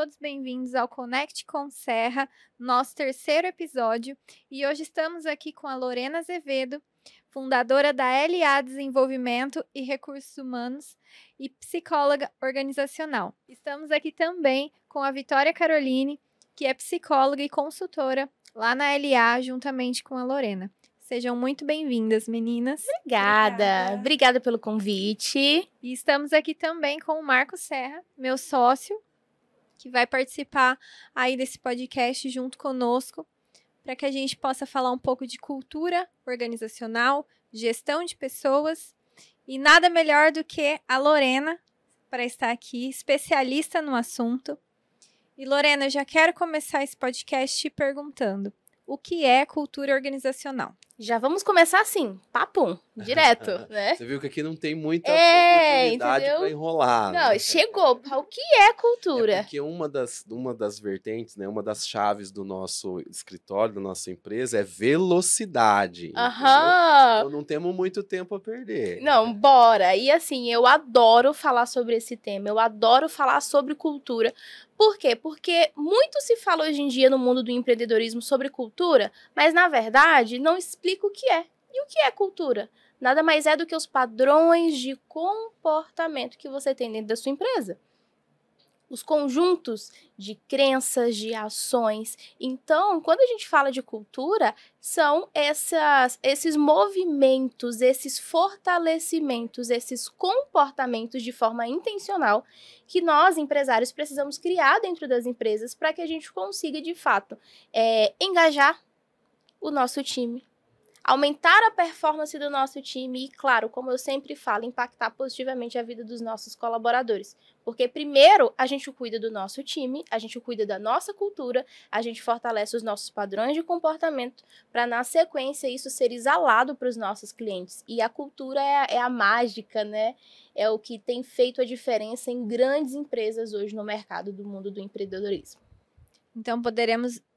todos bem-vindos ao Conect com Serra, nosso terceiro episódio. E hoje estamos aqui com a Lorena Azevedo, fundadora da LA Desenvolvimento e Recursos Humanos e psicóloga organizacional. Estamos aqui também com a Vitória Caroline, que é psicóloga e consultora lá na LA, juntamente com a Lorena. Sejam muito bem-vindas, meninas. Obrigada pelo convite. E estamos aqui também com o Marco Serra, meu sócio, que vai participar aí desse podcast junto conosco, para que a gente possa falar um pouco de cultura organizacional, gestão de pessoas, e nada melhor do que a Lorena para estar aqui, especialista no assunto. E Lorena, eu já quero começar esse podcast te perguntando, o que é cultura organizacional? Já vamos começar assim, papum, direto, né? Você viu que aqui não tem muita oportunidade para enrolar. Não, né? Chegou. O que é cultura? É porque uma das vertentes, né, uma das chaves do nosso escritório, da nossa empresa, é velocidade. Então não temos muito tempo a perder. Não, bora. E assim, eu adoro falar sobre esse tema, eu adoro falar sobre cultura. Por quê? Porque muito se fala hoje em dia no mundo do empreendedorismo sobre cultura, mas na verdade não explica o que é. E o que é cultura? Nada mais é do que os padrões de comportamento que você tem dentro da sua empresa. Os conjuntos de crenças, de ações. Então, quando a gente fala de cultura, são esses movimentos, esses fortalecimentos, esses comportamentos de forma intencional que nós, empresários, precisamos criar dentro das empresas para que a gente consiga, de fato, engajar o nosso time, aumentar a performance do nosso time e, claro, como eu sempre falo, impactar positivamente a vida dos nossos colaboradores. Porque primeiro a gente cuida do nosso time, a gente cuida da nossa cultura, a gente fortalece os nossos padrões de comportamento para, na sequência, isso ser exalado para os nossos clientes. E a cultura é a mágica, né? É o que tem feito a diferença em grandes empresas hoje no mercado do mundo do empreendedorismo. Então,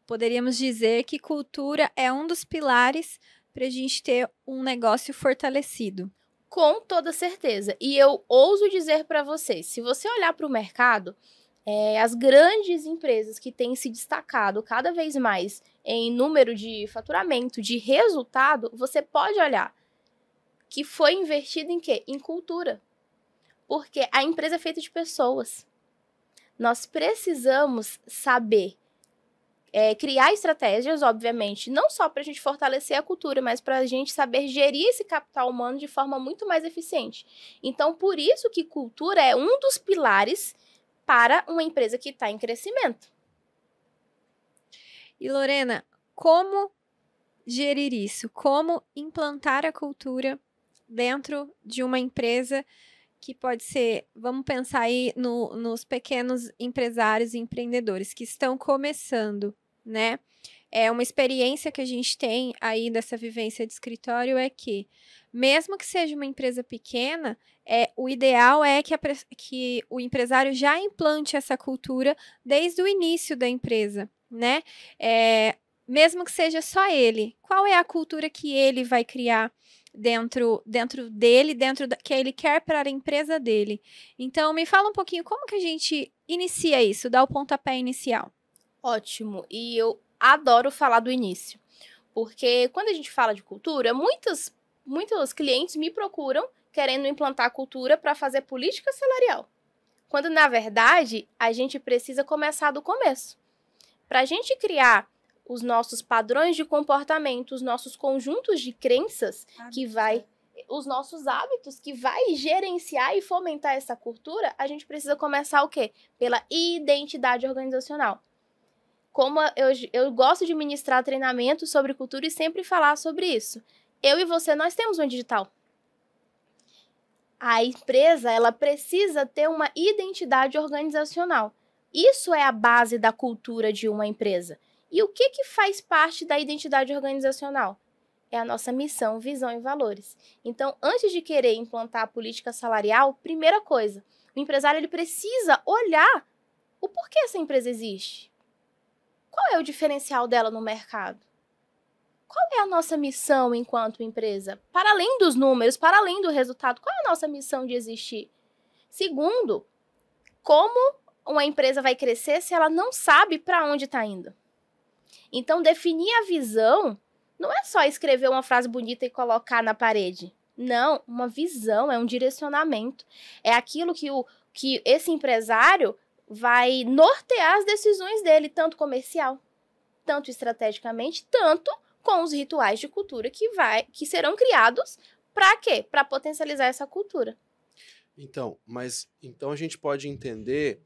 poderíamos dizer que cultura é um dos pilares para a gente ter um negócio fortalecido. Com toda certeza. E eu ouso dizer para vocês, se você olhar para o mercado, as grandes empresas que têm se destacado cada vez mais em número de faturamento, de resultado, você pode olhar que foi investido em quê? Em cultura. Porque a empresa é feita de pessoas. Nós precisamos saber criar estratégias, obviamente, não só para a gente fortalecer a cultura, mas para a gente saber gerir esse capital humano de forma muito mais eficiente. Então, por isso que cultura é um dos pilares para uma empresa que está em crescimento. E Lorena, como gerir isso? Como implantar a cultura dentro de uma empresa que pode ser, vamos pensar aí nos pequenos empresários e empreendedores que estão começando, né? É uma experiência que a gente tem aí dessa vivência de escritório é que, mesmo que seja uma empresa pequena, o ideal é que o empresário já implante essa cultura desde o início da empresa, né? Mesmo que seja só ele, qual é a cultura que ele vai criar dentro dele, que ele quer para a empresa dele? Então, me fala um pouquinho como que a gente inicia isso, dá o pontapé inicial. Ótimo, e eu adoro falar do início, porque quando a gente fala de cultura, muitos clientes me procuram querendo implantar cultura para fazer política salarial, quando na verdade a gente precisa começar do começo. Para a gente criar os nossos padrões de comportamento, os nossos conjuntos de crenças, os nossos hábitos que vai gerenciar e fomentar essa cultura, a gente precisa começar o quê? Pela identidade organizacional. Como eu gosto de ministrar treinamento sobre cultura e sempre falar sobre isso. Eu e você, nós temos um digital. A empresa, ela precisa ter uma identidade organizacional. Isso é a base da cultura de uma empresa. E o que faz parte da identidade organizacional? É a nossa missão, visão e valores. Então, antes de querer implantar a política salarial, primeira coisa, o empresário ele precisa olhar o porquê essa empresa existe. Qual é o diferencial dela no mercado? Qual é a nossa missão enquanto empresa? Para além dos números, para além do resultado, qual é a nossa missão de existir? Segundo, como uma empresa vai crescer se ela não sabe para onde está indo? Então, definir a visão não é só escrever uma frase bonita e colocar na parede. Não, uma visão é um direcionamento. É aquilo que esse empresário vai nortear as decisões dele, tanto comercial, tanto estrategicamente, tanto com os rituais de cultura que serão criados para quê? Para potencializar essa cultura. Então a gente pode entender,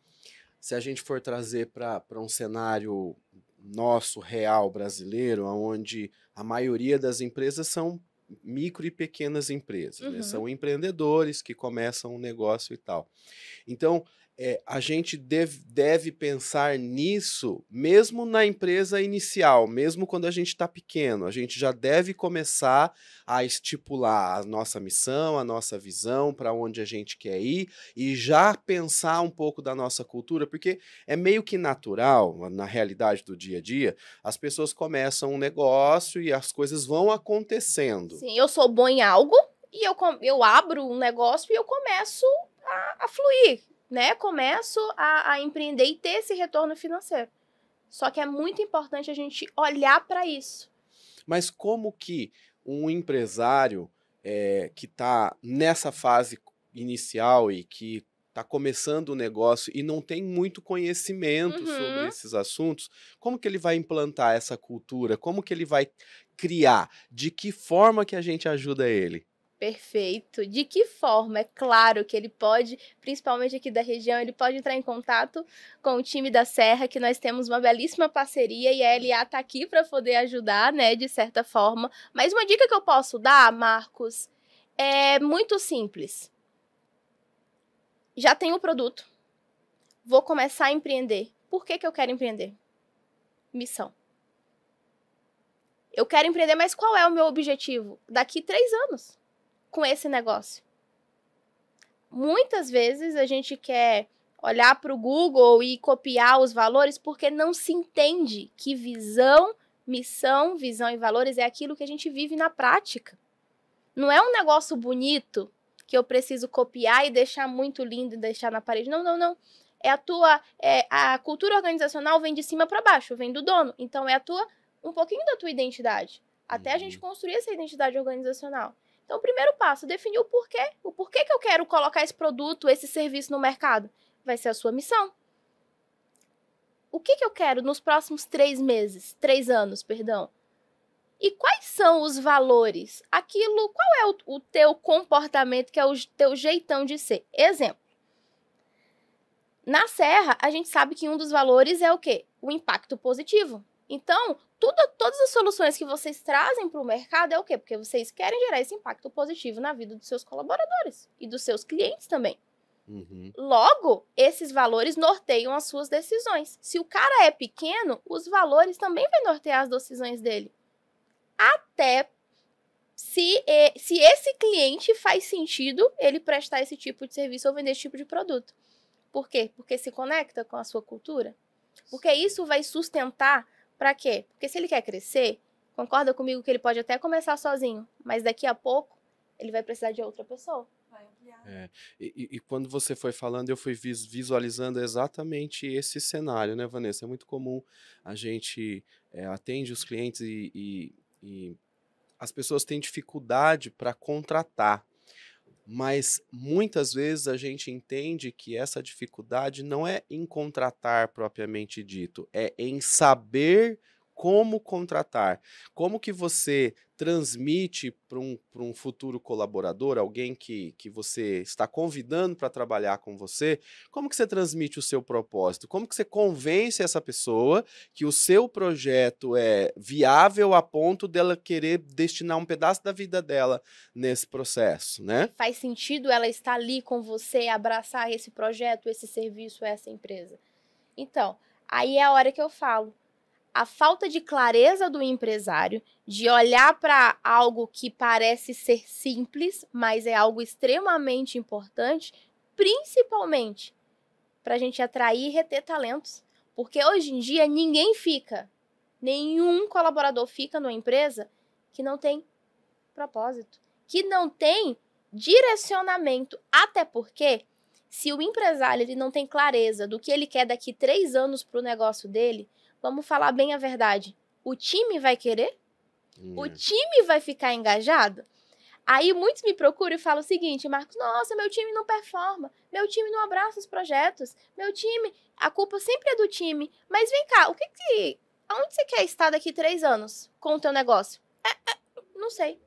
se a gente for trazer para um cenário nosso, real, brasileiro, onde a maioria das empresas são micro e pequenas empresas, né? São empreendedores que começam um negócio e tal. Então, a gente deve pensar nisso mesmo na empresa inicial, mesmo quando a gente está pequeno. A gente já deve começar a estipular a nossa missão, a nossa visão, para onde a gente quer ir, e já pensar um pouco da nossa cultura, porque é meio que natural, na realidade do dia a dia, as pessoas começam um negócio e as coisas vão acontecendo. Sim, eu sou bom em algo e eu abro um negócio e eu começo a fluir. Né, começo a empreender e ter esse retorno financeiro. Só que é muito importante a gente olhar para isso. Mas como que um empresário que está nessa fase inicial e que está começando o negócio e não tem muito conhecimento sobre esses assuntos, como que ele vai implantar essa cultura? Como que ele vai criar? De que forma que a gente ajuda ele? Perfeito. De que forma? É claro que ele pode, principalmente aqui da região, ele pode entrar em contato com o time da Serra, que nós temos uma belíssima parceria e a LA está aqui para poder ajudar, né, de certa forma. Mas uma dica que eu posso dar, Marcos, é muito simples. Já tenho o produto, vou começar a empreender. Por que eu quero empreender? Missão. Eu quero empreender, mas qual é o meu objetivo? Daqui 3 anos. Com esse negócio. Muitas vezes a gente quer olhar para o Google e copiar os valores porque não se entende que visão, missão, visão e valores é aquilo que a gente vive na prática. Não é um negócio bonito que eu preciso copiar e deixar muito lindo e deixar na parede. Não, não, não. A cultura organizacional vem de cima para baixo, vem do dono. Então um pouquinho da tua identidade, até a gente construir essa identidade organizacional. Então, o primeiro passo, definir o porquê. O porquê que eu quero colocar esse produto, esse serviço no mercado. Vai ser a sua missão. O que eu quero nos próximos 3 anos, perdão? E quais são os valores? Qual é o teu comportamento, que é o teu jeitão de ser? Exemplo. Na Serra, a gente sabe que um dos valores é o quê? O impacto positivo. Então, todas as soluções que vocês trazem para o mercado é o quê? Porque vocês querem gerar esse impacto positivo na vida dos seus colaboradores e dos seus clientes também. Logo, esses valores norteiam as suas decisões. Se o cara é pequeno, os valores também vão nortear as decisões dele. Até se esse cliente faz sentido ele prestar esse tipo de serviço ou vender esse tipo de produto. Por quê? Porque se conecta com a sua cultura. Porque isso vai sustentar. Para quê? Porque se ele quer crescer, concorda comigo que ele pode até começar sozinho, mas daqui a pouco ele vai precisar de outra pessoa. Vai ampliar. E quando você foi falando, eu fui visualizando exatamente esse cenário, né, Vanessa? É muito comum, a gente atende os clientes e as pessoas têm dificuldade para contratar. Mas muitas vezes a gente entende que essa dificuldade não é em contratar propriamente dito, é em saber como contratar. Como que você transmite para um futuro colaborador, alguém que você está convidando para trabalhar com você, como que você transmite o seu propósito? Como que você convence essa pessoa que o seu projeto é viável a ponto dela querer destinar um pedaço da vida dela nesse processo, né? Faz sentido ela estar ali com você, abraçar esse projeto, esse serviço, essa empresa. Então, aí é a hora que eu falo. A falta de clareza do empresário, de olhar para algo que parece ser simples, mas é algo extremamente importante, principalmente para a gente atrair e reter talentos. Porque hoje em dia nenhum colaborador fica numa empresa que não tem propósito, que não tem direcionamento. Até porque, Se o empresário ele não tem clareza do que ele quer daqui 3 anos para o negócio dele, vamos falar bem a verdade. O time vai querer? O time vai ficar engajado? Aí muitos me procuram e falam o seguinte, Marcos, nossa, meu time não performa, meu time não abraça os projetos, meu time, a culpa sempre é do time. Mas vem cá, aonde você quer estar daqui 3 anos com o teu negócio? Não sei.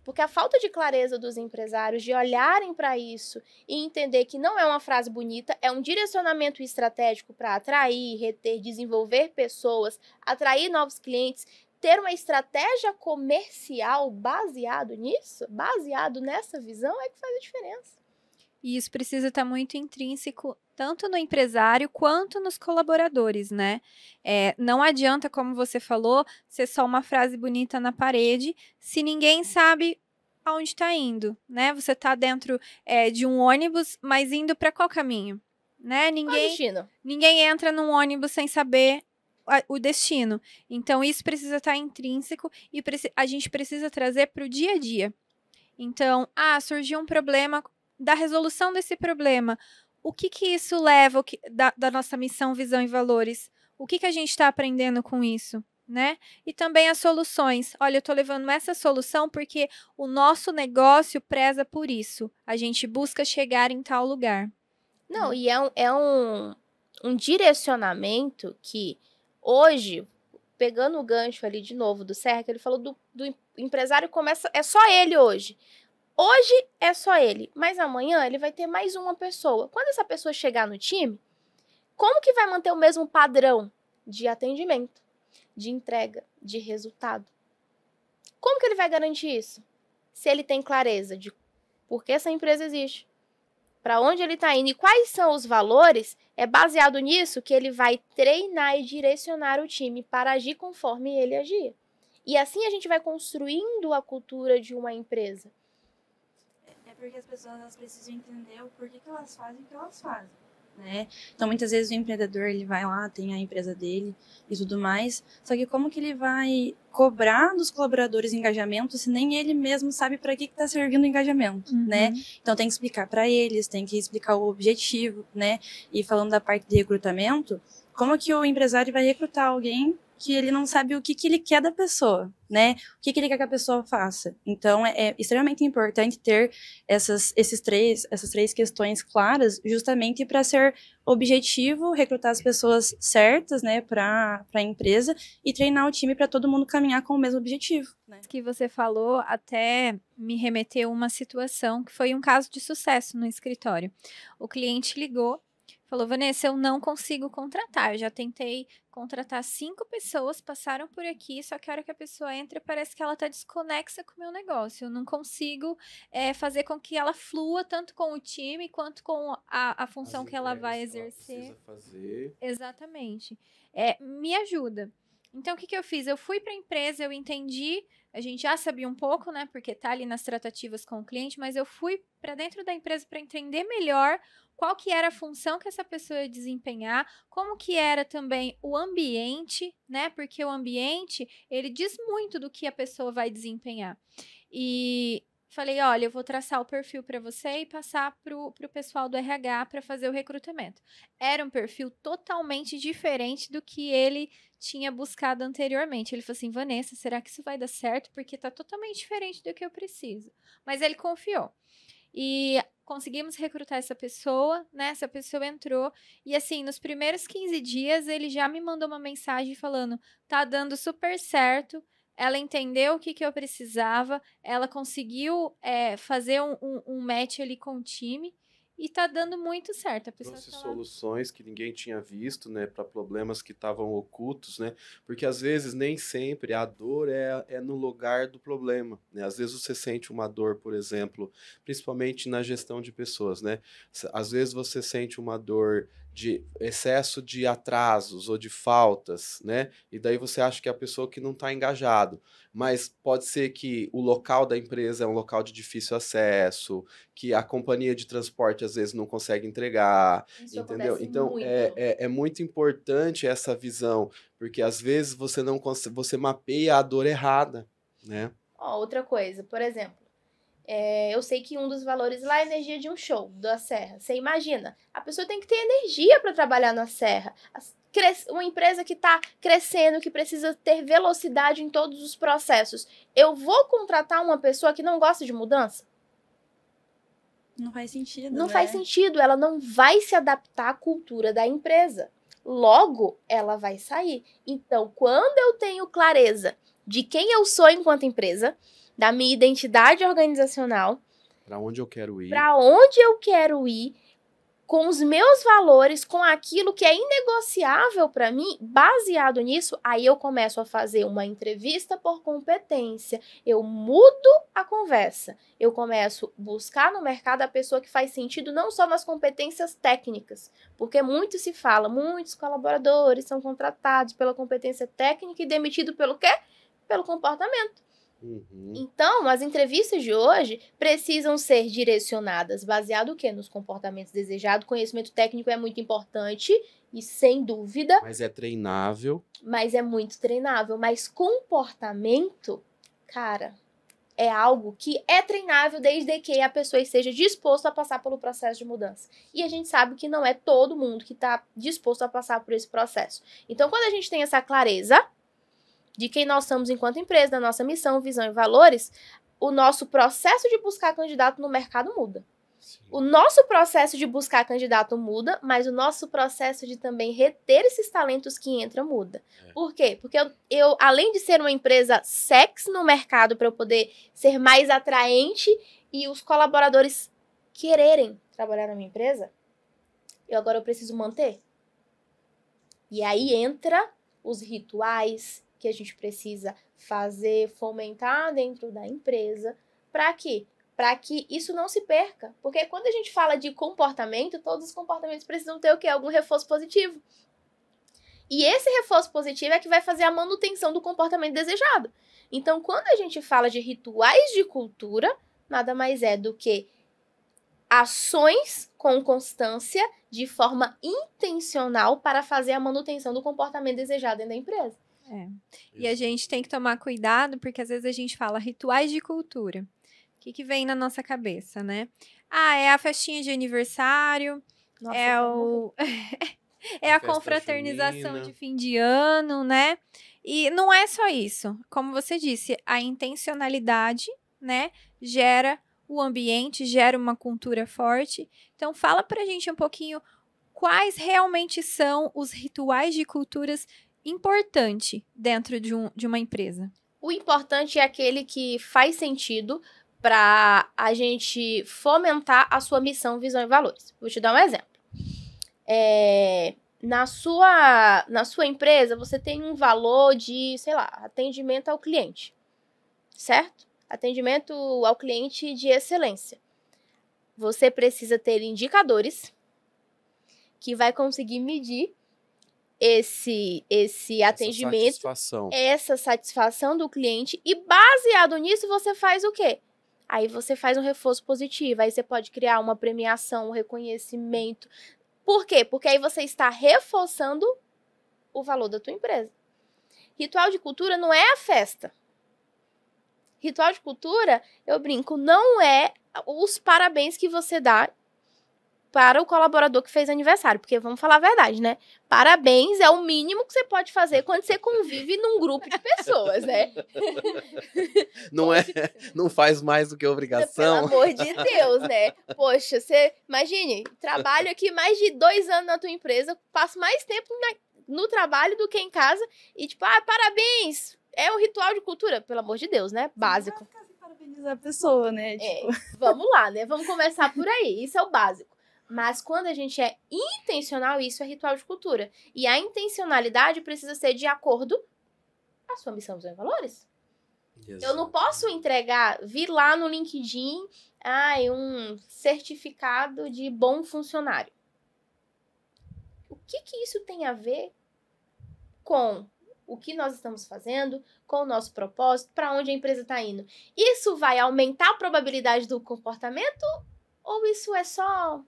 Porque a falta de clareza dos empresários de olharem para isso e entender que não é uma frase bonita, é um direcionamento estratégico para atrair, reter, desenvolver pessoas, atrair novos clientes, ter uma estratégia comercial baseado nisso, baseado nessa visão, é que faz a diferença. E isso precisa estar muito intrínseco, tanto no empresário quanto nos colaboradores, né? Não adianta, como você falou, ser só uma frase bonita na parede, se ninguém sabe aonde está indo, né? Você está dentro de um ônibus, mas indo para qual caminho? Né? Ninguém entra num ônibus sem saber o destino. Então, isso precisa estar intrínseco e a gente precisa trazer para o dia a dia. Então, surgiu um problema, da resolução desse problema, o que isso leva da nossa missão, visão e valores? O que a gente está aprendendo com isso? Né? E também as soluções. Olha, eu estou levando essa solução porque o nosso negócio preza por isso. A gente busca chegar em tal lugar. Não, e é um direcionamento que hoje, pegando o gancho ali de novo do Serra, que ele falou do empresário começa, é só ele hoje. Hoje é só ele, mas amanhã ele vai ter mais uma pessoa. Quando essa pessoa chegar no time, como que vai manter o mesmo padrão de atendimento, de entrega, de resultado? Como que ele vai garantir isso? Se ele tem clareza de por que essa empresa existe, para onde ele está indo e quais são os valores, é baseado nisso que ele vai treinar e direcionar o time para agir conforme ele agia. E assim a gente vai construindo a cultura de uma empresa. Porque as pessoas elas precisam entender o porquê que elas fazem o que elas fazem, né? Então, muitas vezes o empreendedor, ele vai lá, tem a empresa dele e tudo mais, só que como que ele vai cobrar dos colaboradores engajamento se nem ele mesmo sabe para que está servindo o engajamento, né? Então, tem que explicar para eles, tem que explicar o objetivo, né? E falando da parte de recrutamento, como que o empresário vai recrutar alguém que ele não sabe o que ele quer da pessoa, né? O que ele quer que a pessoa faça. Então, é extremamente importante ter essas três questões claras, justamente para ser objetivo, recrutar as pessoas certas, né, para a empresa e treinar o time para todo mundo caminhar com o mesmo objetivo. Né? Que você falou até me remeteu a uma situação que foi um caso de sucesso no escritório. O cliente ligou, falou, Vanessa, eu não consigo contratar, eu já tentei contratar 5 pessoas, passaram por aqui, só que a hora que a pessoa entra, parece que ela está desconexa com o meu negócio, eu não consigo fazer com que ela flua tanto com o time, quanto com a função que ela vai exercer. Ela fazer. Exatamente. Me ajuda. Então, o que eu fiz? Eu fui para a empresa, eu entendi, a gente já sabia um pouco, né, porque tá ali nas tratativas com o cliente, mas eu fui para dentro da empresa para entender melhor qual que era a função que essa pessoa ia desempenhar, como que era também o ambiente, né, porque o ambiente, ele diz muito do que a pessoa vai desempenhar. E falei, olha, eu vou traçar o perfil para você e passar pro pessoal do RH para fazer o recrutamento. Era um perfil totalmente diferente do que ele tinha buscado anteriormente. Ele falou assim, Vanessa, será que isso vai dar certo? Porque tá totalmente diferente do que eu preciso. Mas ele confiou. E conseguimos recrutar essa pessoa, né? Essa pessoa entrou e assim, nos primeiros 15 dias ele já me mandou uma mensagem falando, tá dando super certo. Ela entendeu o que eu precisava, ela conseguiu fazer um match ali com o time e tá dando muito certo. A pessoa trouxe soluções que ninguém tinha visto, né, para problemas que estavam ocultos, né, porque às vezes nem sempre a dor é no lugar do problema, né, às vezes você sente uma dor, por exemplo, principalmente na gestão de pessoas, né, às vezes você sente uma dor de excesso de atrasos ou de faltas, né? E daí você acha que é a pessoa que não está engajado. Mas pode ser que o local da empresa é um local de difícil acesso, que a companhia de transporte às vezes não consegue entregar, Isso entendeu? Então muito. É muito importante essa visão, porque às vezes você não você mapeia a dor errada, né? Outra coisa, por exemplo, Eu sei que um dos valores lá é a energia de um show da Serra. Você imagina, a pessoa tem que ter energia para trabalhar na Serra. Uma empresa que está crescendo, que precisa ter velocidade em todos os processos. Eu vou contratar uma pessoa que não gosta de mudança? Não faz sentido, Não né? faz sentido, ela não vai se adaptar à cultura da empresa. Logo, ela vai sair. Então, quando eu tenho clareza de quem eu sou enquanto empresa, da minha identidade organizacional, Para onde eu quero ir? para onde eu quero ir, com os meus valores, com aquilo que é inegociável para mim, baseado nisso, aí eu começo a fazer uma entrevista por competência, eu mudo a conversa, eu começo a buscar no mercado a pessoa que faz sentido não só nas competências técnicas, porque muito se fala, muitos colaboradores são contratados pela competência técnica e demitidos pelo quê? Pelo comportamento. Então, as entrevistas de hoje precisam ser direcionadas baseado o quê? Nos comportamentos desejados. Conhecimento técnico é muito importante e sem dúvida. Mas é treinável. Mas é muito treinável. Mas comportamento, cara, é algo que é treinável desde que a pessoa esteja disposta a passar pelo processo de mudança. E a gente sabe que não é todo mundo que está disposto a passar por esse processo. Então, quando a gente tem essa clareza de quem nós somos enquanto empresa, da nossa missão, visão e valores, o nosso processo de buscar candidato no mercado muda. Sim. O nosso processo de buscar candidato muda, mas o nosso processo de também reter esses talentos que entram muda. Por quê? Porque eu, além de ser uma empresa sexy no mercado para eu poder ser mais atraente e os colaboradores quererem trabalhar na minha empresa, agora eu preciso manter. E aí entra os rituais que a gente precisa fazer, fomentar dentro da empresa, para quê? Para que isso não se perca. Porque quando a gente fala de comportamento, todos os comportamentos precisam ter o quê? Algum reforço positivo. E esse reforço positivo é que vai fazer a manutenção do comportamento desejado. Então, quando a gente fala de rituais de cultura, nada mais é do que ações com constância, de forma intencional, para fazer a manutenção do comportamento desejado dentro da empresa. E a gente tem que tomar cuidado, porque às vezes a gente fala rituais de cultura. O que vem na nossa cabeça, né? É a festinha de aniversário, Nossa, é a confraternização junina. de fim de ano, né? E não é só isso. Como você disse, a intencionalidade, né, gera o ambiente, gera uma cultura forte. Então, fala pra gente um pouquinho quais realmente são os rituais de culturas importante dentro de uma empresa. O importante é aquele que faz sentido para a gente fomentar a sua missão, visão e valores. Vou te dar um exemplo. Na sua empresa, você tem um valor de, sei lá, atendimento ao cliente, certo? Atendimento ao cliente de excelência. Você precisa ter indicadores que vai conseguir medir esse atendimento, essa satisfação do cliente, e baseado nisso você faz o quê? Aí você faz um reforço positivo, aí você pode criar uma premiação, um reconhecimento. Por quê? Porque aí você está reforçando o valor da tua empresa. Ritual de cultura não é a festa. Ritual de cultura, eu brinco, não é os parabéns que você dá para o colaborador que fez aniversário, porque vamos falar a verdade, né? Parabéns é o mínimo que você pode fazer quando você convive num grupo de pessoas, né? Não faz mais do que obrigação. Pelo amor de Deus, né? Poxa, você, imagine, trabalho aqui mais de 2 anos na tua empresa, passo mais tempo no trabalho do que em casa, e tipo, parabéns, é um ritual de cultura, pelo amor de Deus, né? Básico. Não vai ficar sem parabenizar a pessoa, né? Tipo... Vamos lá, né? Vamos começar por aí, isso é o básico. Mas quando a gente é intencional, isso é ritual de cultura. E a intencionalidade precisa ser de acordo com a sua missão, visão e valores. Exato. Eu não posso vir lá no LinkedIn, um certificado de bom funcionário. O que isso tem a ver com o que nós estamos fazendo, com o nosso propósito, para onde a empresa está indo? Isso vai aumentar a probabilidade do comportamento ou isso é só...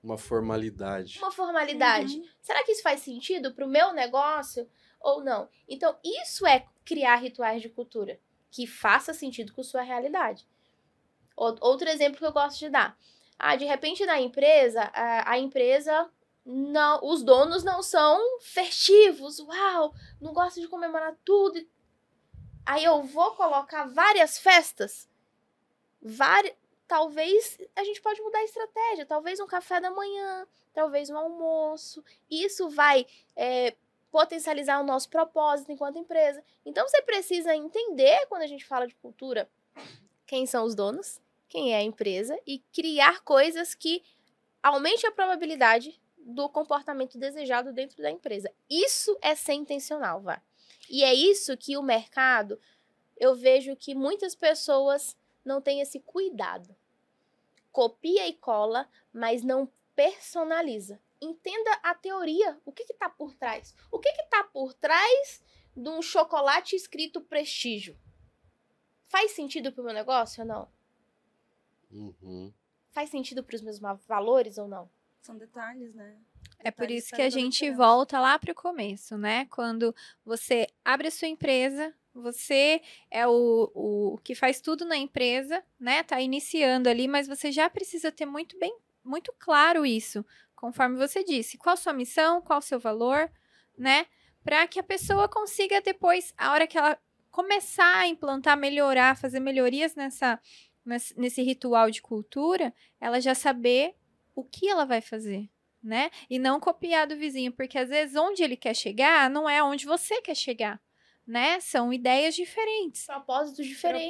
uma formalidade. Uma formalidade. Uhum. Será que isso faz sentido para o meu negócio ou não? Então, isso é criar rituais de cultura que faça sentido com sua realidade. Outro exemplo que eu gosto de dar. De repente na empresa, a empresa, não, os donos não são festivos, uau, não gostam de comemorar tudo. Aí eu vou colocar várias festas, talvez a gente pode mudar a estratégia, talvez um café da manhã, talvez um almoço. Isso vai potencializar o nosso propósito enquanto empresa. Então você precisa entender, quando a gente fala de cultura, quem são os donos, quem é a empresa, e criar coisas que aumente a probabilidade do comportamento desejado dentro da empresa. Isso é ser intencional, Vá. E é isso que o mercado, eu vejo que muitas pessoas não têm esse cuidado. Copia e cola, mas não personaliza. Entenda a teoria, o que está por trás. O que está por trás de um chocolate escrito prestígio? Faz sentido para o meu negócio ou não? Uhum. Faz sentido para os meus valores ou não? São detalhes, né? É por isso que a gente volta lá para o começo, né? Quando você abre a sua empresa, você é o que faz tudo na empresa, né? Tá iniciando ali, mas você já precisa ter muito claro isso, conforme você disse. Qual a sua missão, qual o seu valor, né? Para que a pessoa consiga depois, a hora que ela começar a implantar, melhorar, fazer melhorias nesse ritual de cultura, ela já saber o que ela vai fazer, né? E não copiar do vizinho, porque às vezes onde ele quer chegar não é onde você quer chegar, né? São ideias diferentes. Propósitos diferentes.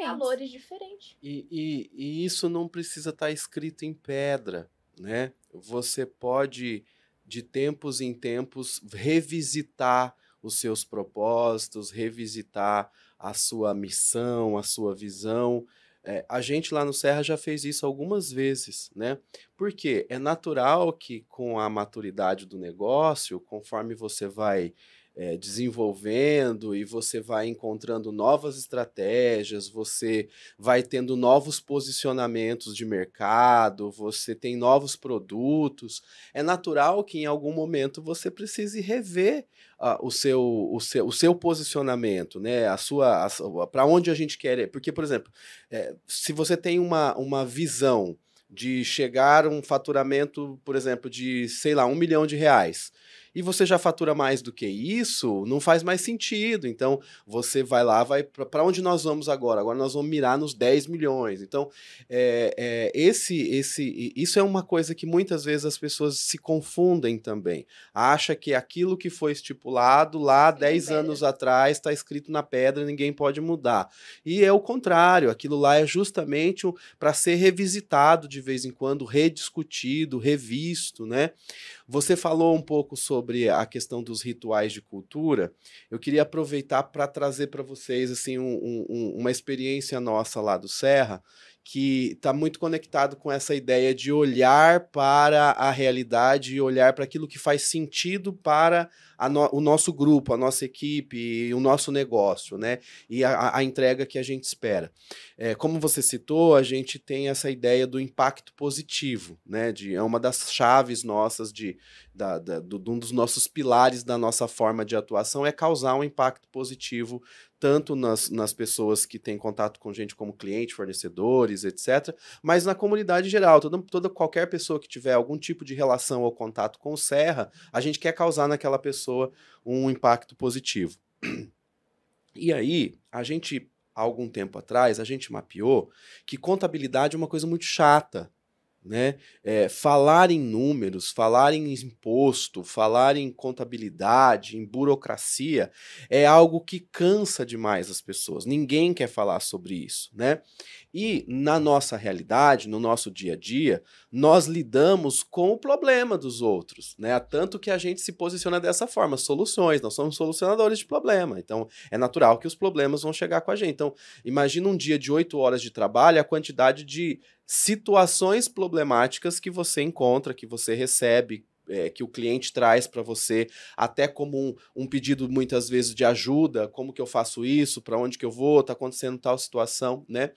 Valores diferentes. E isso não precisa estar escrito em pedra, né? Você pode, de tempos em tempos, revisitar os seus propósitos, revisitar a sua missão, a sua visão. A gente lá no Serra já fez isso algumas vezes, né? Porque é natural que com a maturidade do negócio, conforme você vai desenvolvendo e você vai encontrando novas estratégias, você vai tendo novos posicionamentos de mercado, você tem novos produtos, é natural que em algum momento você precise rever o seu posicionamento, né? Para onde a gente quer ir. Porque, por exemplo, se você tem uma visão de chegar a um faturamento, por exemplo, de, sei lá, R$1 milhão, e você já fatura mais do que isso, não faz mais sentido. Então, você vai lá, vai para onde nós vamos agora? Agora nós vamos mirar nos 10 milhões. Então, isso é uma coisa que muitas vezes as pessoas se confundem também. Acha que aquilo que foi estipulado lá 10 anos atrás está escrito na pedra e ninguém pode mudar. E é o contrário, aquilo lá é justamente para ser revisitado de vez em quando, rediscutido, revisto, né? Você falou um pouco sobre a questão dos rituais de cultura. Eu queria aproveitar para trazer para vocês assim, uma experiência nossa lá do Serra, que está muito conectado com essa ideia de olhar para a realidade e olhar para aquilo que faz sentido para o nosso grupo, a nossa equipe e o nosso negócio, né? E a entrega que a gente espera. Como você citou, a gente tem essa ideia do impacto positivo, né? É uma das chaves nossas, um dos nossos pilares da nossa forma de atuação é causar um impacto positivo tanto nas pessoas que têm contato com gente como cliente, fornecedores, etc., mas na comunidade em geral. Qualquer pessoa que tiver algum tipo de relação ou contato com o Serra, a gente quer causar naquela pessoa um impacto positivo. E aí, há algum tempo atrás, a gente mapeou que contabilidade é uma coisa muito chata, né? Falar em números, falar em imposto, falar em contabilidade, em burocracia, é algo que cansa demais as pessoas. Ninguém quer falar sobre isso, né? E na nossa realidade, no nosso dia a dia, nós lidamos com o problema dos outros, né? Tanto que a gente se posiciona dessa forma, soluções, nós somos solucionadores de problema. Então, é natural que os problemas vão chegar com a gente. Então, imagina um dia de 8 horas de trabalho, a quantidade de situações problemáticas que você encontra, que você recebe, que o cliente traz para você, até como um pedido muitas vezes de ajuda, como que eu faço isso, para onde que eu vou, está acontecendo tal situação, né?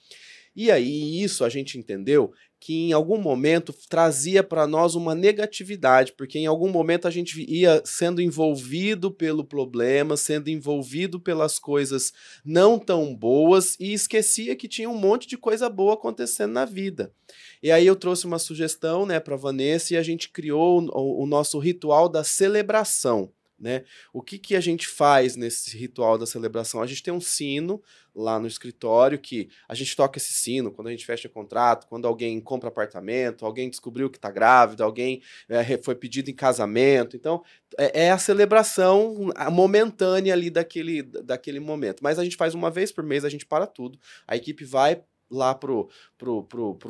E aí, isso a gente entendeu que em algum momento trazia para nós uma negatividade, porque em algum momento a gente ia sendo envolvido pelo problema, sendo envolvido pelas coisas não tão boas e esquecia que tinha um monte de coisa boa acontecendo na vida. E aí eu trouxe uma sugestão, né, para a Vanessa, e a gente criou o nosso ritual da celebração. Né? O que a gente faz nesse ritual da celebração? A gente tem um sino lá no escritório que a gente toca esse sino quando a gente fecha contrato, quando alguém compra apartamento, alguém descobriu que está grávida, alguém foi pedido em casamento. Então, é a celebração momentânea ali daquele momento. Mas a gente faz uma vez por mês, a gente para tudo. A equipe vai lá pro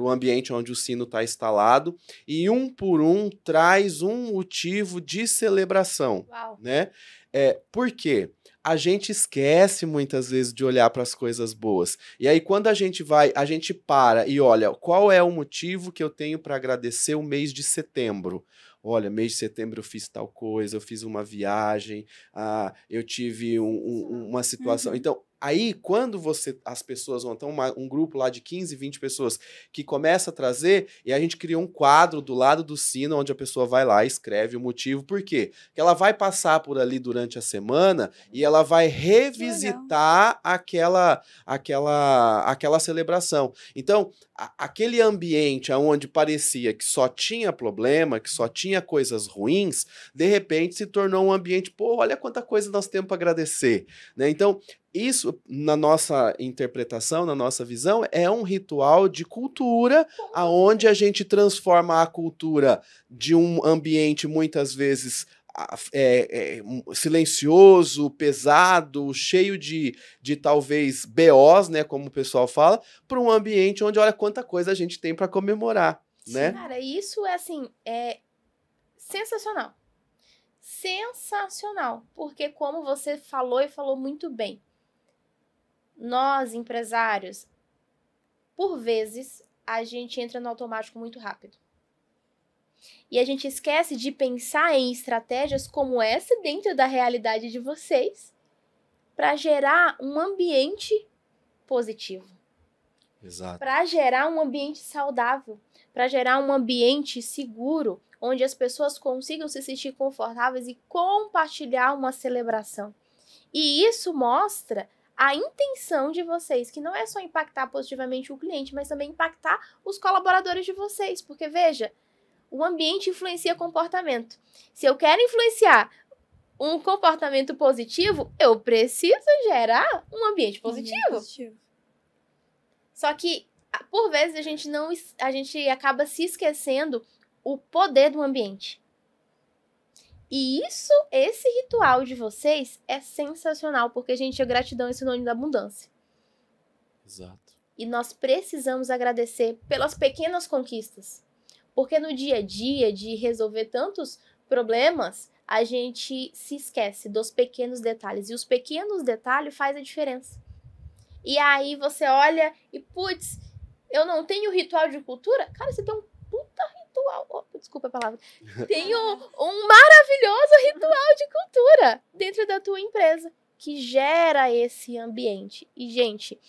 ambiente onde o sino está instalado e um por um traz um motivo de celebração. Uau. Né? Por quê? A gente esquece muitas vezes de olhar para as coisas boas. E aí quando a gente para e olha qual é o motivo que eu tenho para agradecer o mês de setembro. Olha, mês de setembro eu fiz tal coisa, eu fiz uma viagem, eu tive uma situação. Então, aí, quando as pessoas vão, então um grupo lá de 15, 20 pessoas que começa a trazer, e a gente cria um quadro do lado do sino, onde a pessoa vai lá e escreve o motivo. Por quê? Porque ela vai passar por ali durante a semana e ela vai revisitar aquela celebração. Então, aquele ambiente onde parecia que só tinha problema, que só tinha coisas ruins, de repente se tornou um ambiente, pô, olha quanta coisa nós temos para agradecer. Né? Então, isso, na nossa interpretação, na nossa visão, é um ritual de cultura, aonde a gente transforma a cultura de um ambiente, muitas vezes, silencioso, pesado, cheio de talvez BOs, né, como o pessoal fala, para um ambiente onde, olha quanta coisa a gente tem para comemorar. Né? Cara, isso é assim, é sensacional. Sensacional. Porque como você falou e falou muito bem, nós, empresários, por vezes, a gente entra no automático muito rápido. E a gente esquece de pensar em estratégias como essa dentro da realidade de vocês para gerar um ambiente positivo. Exato. Para gerar um ambiente saudável, para gerar um ambiente seguro, onde as pessoas consigam se sentir confortáveis e compartilhar uma celebração. E isso mostra a intenção de vocês, que não é só impactar positivamente o cliente, mas também impactar os colaboradores de vocês. Porque, veja, o ambiente influencia comportamento. Se eu quero influenciar um comportamento positivo, eu preciso gerar um ambiente positivo. Só que, por vezes, a gente acaba se esquecendo o poder do ambiente. E esse ritual de vocês é sensacional, porque, gente, a gratidão é sinônimo da abundância. Exato. E nós precisamos agradecer pelas pequenas conquistas. Porque no dia a dia de resolver tantos problemas, a gente se esquece dos pequenos detalhes. E os pequenos detalhes fazem a diferença. E aí você olha e, putz, eu não tenho ritual de cultura? Cara, você tem um puta ritual. Oh, desculpa a palavra. Tem um maravilhoso ritual de cultura dentro da tua empresa que gera esse ambiente. E, gente,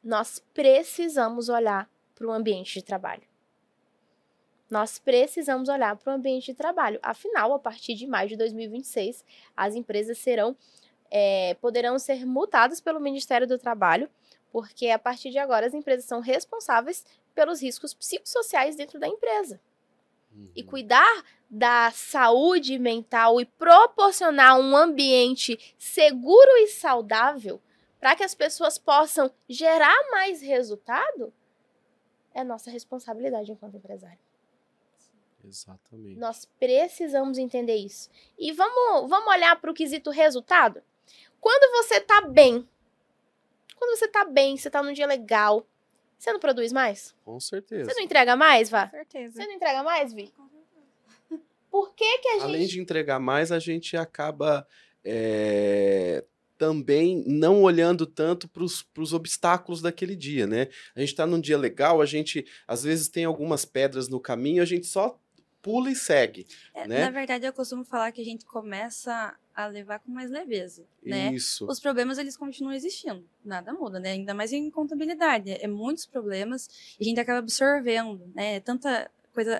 nós precisamos olhar para o ambiente de trabalho. Nós precisamos olhar para o ambiente de trabalho. Afinal, a partir de maio de 2026, as empresas poderão ser multadas pelo Ministério do Trabalho, porque a partir de agora as empresas são responsáveis pelos riscos psicossociais dentro da empresa. E cuidar da saúde mental e proporcionar um ambiente seguro e saudável para que as pessoas possam gerar mais resultado é nossa responsabilidade enquanto empresário. Exatamente. Nós precisamos entender isso. E vamos olhar para o quesito resultado? Quando você tá bem, você tá num dia legal, você não produz mais? Com certeza. Você não entrega mais, Vá? Com certeza. Você não entrega mais, Vi? Por que a gente... Além de entregar mais, a gente acaba também não olhando tanto para os obstáculos daquele dia, né? A gente tá num dia legal, a gente às vezes tem algumas pedras no caminho, a gente só pula e segue, né? Na verdade, eu costumo falar que a gente começa a levar com mais leveza, né? Isso. Os problemas, eles continuam existindo, nada muda, né? Ainda mais em contabilidade, é muitos problemas e a gente acaba absorvendo, né? Tanta coisa,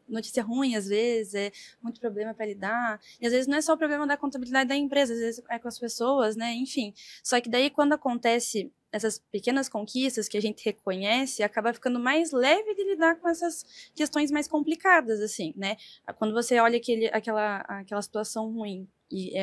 notícia ruim às vezes, muito problema para lidar, e às vezes não é só o problema da contabilidade da empresa, às vezes é com as pessoas, né? Enfim, só que daí quando acontece essas pequenas conquistas que a gente reconhece, acaba ficando mais leve de lidar com essas questões mais complicadas, assim, né? Quando você olha aquela situação ruim e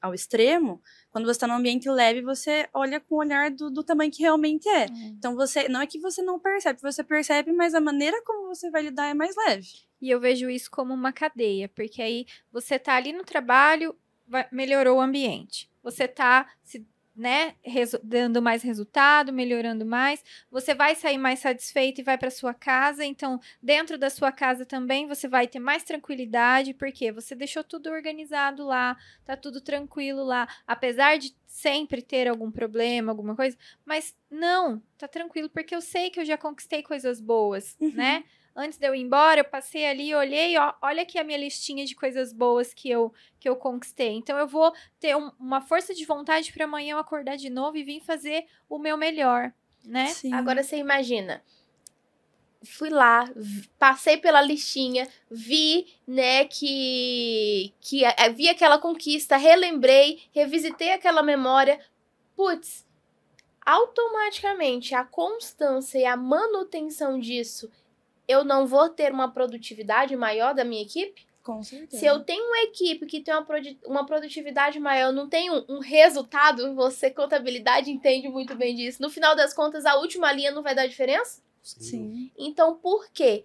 ao extremo, quando você está num ambiente leve, você olha com o olhar do tamanho que realmente é. Então, não é que você não percebe, você percebe, mas a maneira como você vai lidar é mais leve. E eu vejo isso como uma cadeia, porque aí você tá ali no trabalho, melhorou o ambiente. Você tá dando mais resultado, melhorando mais, você vai sair mais satisfeito e vai para sua casa. Então, dentro da sua casa também você vai ter mais tranquilidade, porque você deixou tudo organizado lá, tá tudo tranquilo lá, apesar de sempre ter algum problema, alguma coisa, mas não, tá tranquilo, porque eu sei que eu já conquistei coisas boas, né? Antes de eu ir embora, eu passei ali, olhei, ó, olha aqui a minha listinha de coisas boas que eu conquistei. Então, eu vou ter uma força de vontade para amanhã eu acordar de novo e vir fazer o meu melhor, né? Sim. Agora, você imagina, fui lá, passei pela listinha, vi, né, que vi aquela conquista, relembrei, revisitei aquela memória. Putz, automaticamente a constância e a manutenção disso, eu não vou ter uma produtividade maior da minha equipe? Com certeza. Se eu tenho uma equipe que tem uma produtividade maior, não tem um resultado, você, contabilidade, entende muito bem disso. No final das contas, a última linha não vai dar diferença? Sim. Então, por que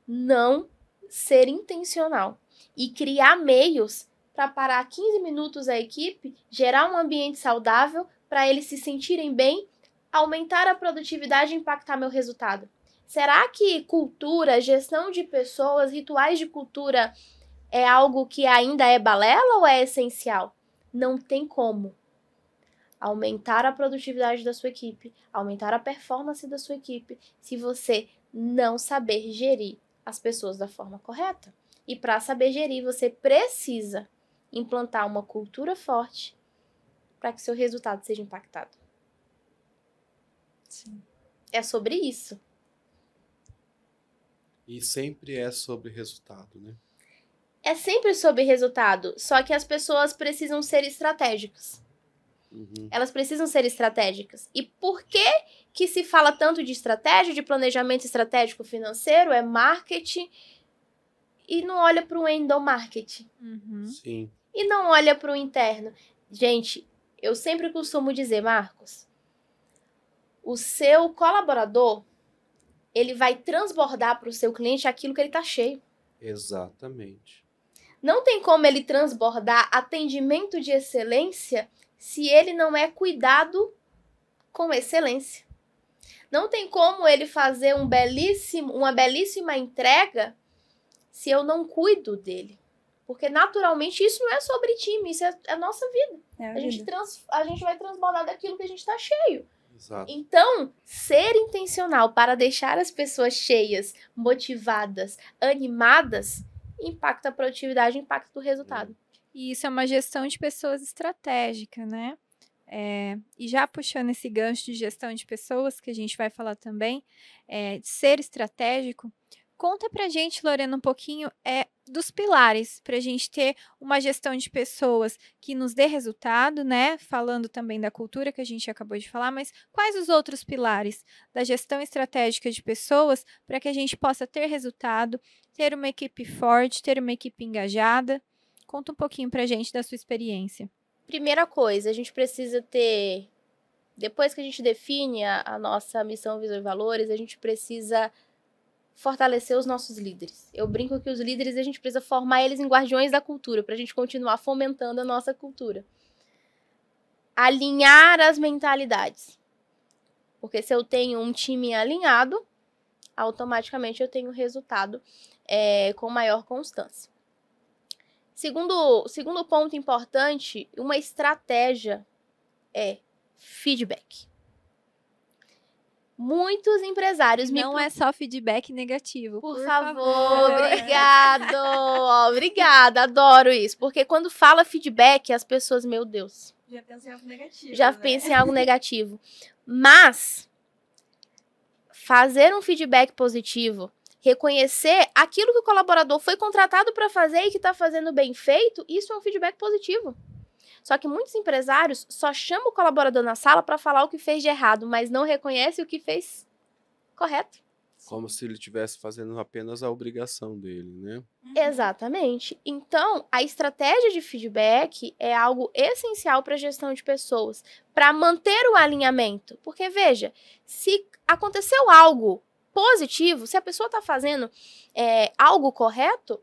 não ser intencional e criar meios para parar 15 minutos a equipe, gerar um ambiente saudável para eles se sentirem bem, aumentar a produtividade e impactar meu resultado? Será que cultura, gestão de pessoas, rituais de cultura é algo que ainda é balela ou é essencial? Não tem como aumentar a produtividade da sua equipe, aumentar a performance da sua equipe, se você não saber gerir as pessoas da forma correta. E para saber gerir, você precisa implantar uma cultura forte para que seu resultado seja impactado. Sim. É sobre isso. E sempre é sobre resultado, né? É sempre sobre resultado, só que as pessoas precisam ser estratégicas. Elas precisam ser estratégicas. E por que se fala tanto de estratégia, de planejamento estratégico financeiro, é marketing, e não olha para o endomarketing? Sim. E não olha para o interno? Gente, eu sempre costumo dizer, Marcos, o seu colaborador, ele vai transbordar para o seu cliente aquilo que ele está cheio. Exatamente. Não tem como ele transbordar atendimento de excelência se ele não é cuidado com excelência. Não tem como ele fazer uma belíssima entrega se eu não cuido dele. Porque naturalmente isso não é sobre time, isso é a nossa vida. A gente vai transbordar daquilo que a gente está cheio. Exato. Então, ser intencional para deixar as pessoas cheias, motivadas, animadas, impacta a produtividade, impacta o resultado. E isso é uma gestão de pessoas estratégica, né? E já puxando esse gancho de gestão de pessoas, que a gente vai falar também, de ser estratégico, conta pra gente, Lorena, um pouquinho dos pilares para a gente ter uma gestão de pessoas que nos dê resultado, né? Falando também da cultura que a gente acabou de falar, mas quais os outros pilares da gestão estratégica de pessoas para que a gente possa ter resultado, ter uma equipe forte, ter uma equipe engajada? Conta um pouquinho pra gente da sua experiência. Primeira coisa, a gente precisa ter, depois que a gente define a nossa missão, visão e valores, a gente precisa fortalecer os nossos líderes. Eu brinco que os líderes, a gente precisa formar eles em guardiões da cultura, para a gente continuar fomentando a nossa cultura. Alinhar as mentalidades. Porque se eu tenho um time alinhado, automaticamente eu tenho resultado com maior constância. Segundo ponto importante, uma estratégia é feedback. Muitos empresários me... Não é só feedback negativo. Por favor, obrigado. Obrigada, adoro isso. Porque quando fala feedback, as pessoas, meu Deus, Já pensa em algo negativo. já pensa em algo negativo. Mas, fazer um feedback positivo, reconhecer aquilo que o colaborador foi contratado para fazer e que está fazendo bem feito, isso é um feedback positivo. Só que muitos empresários só chamam o colaborador na sala para falar o que fez de errado, mas não reconhece o que fez correto. Como se ele estivesse fazendo apenas a obrigação dele, né? Exatamente. Então, a estratégia de feedback é algo essencial para a gestão de pessoas, para manter o alinhamento. Porque, veja, se aconteceu algo positivo, se a pessoa está fazendo algo correto,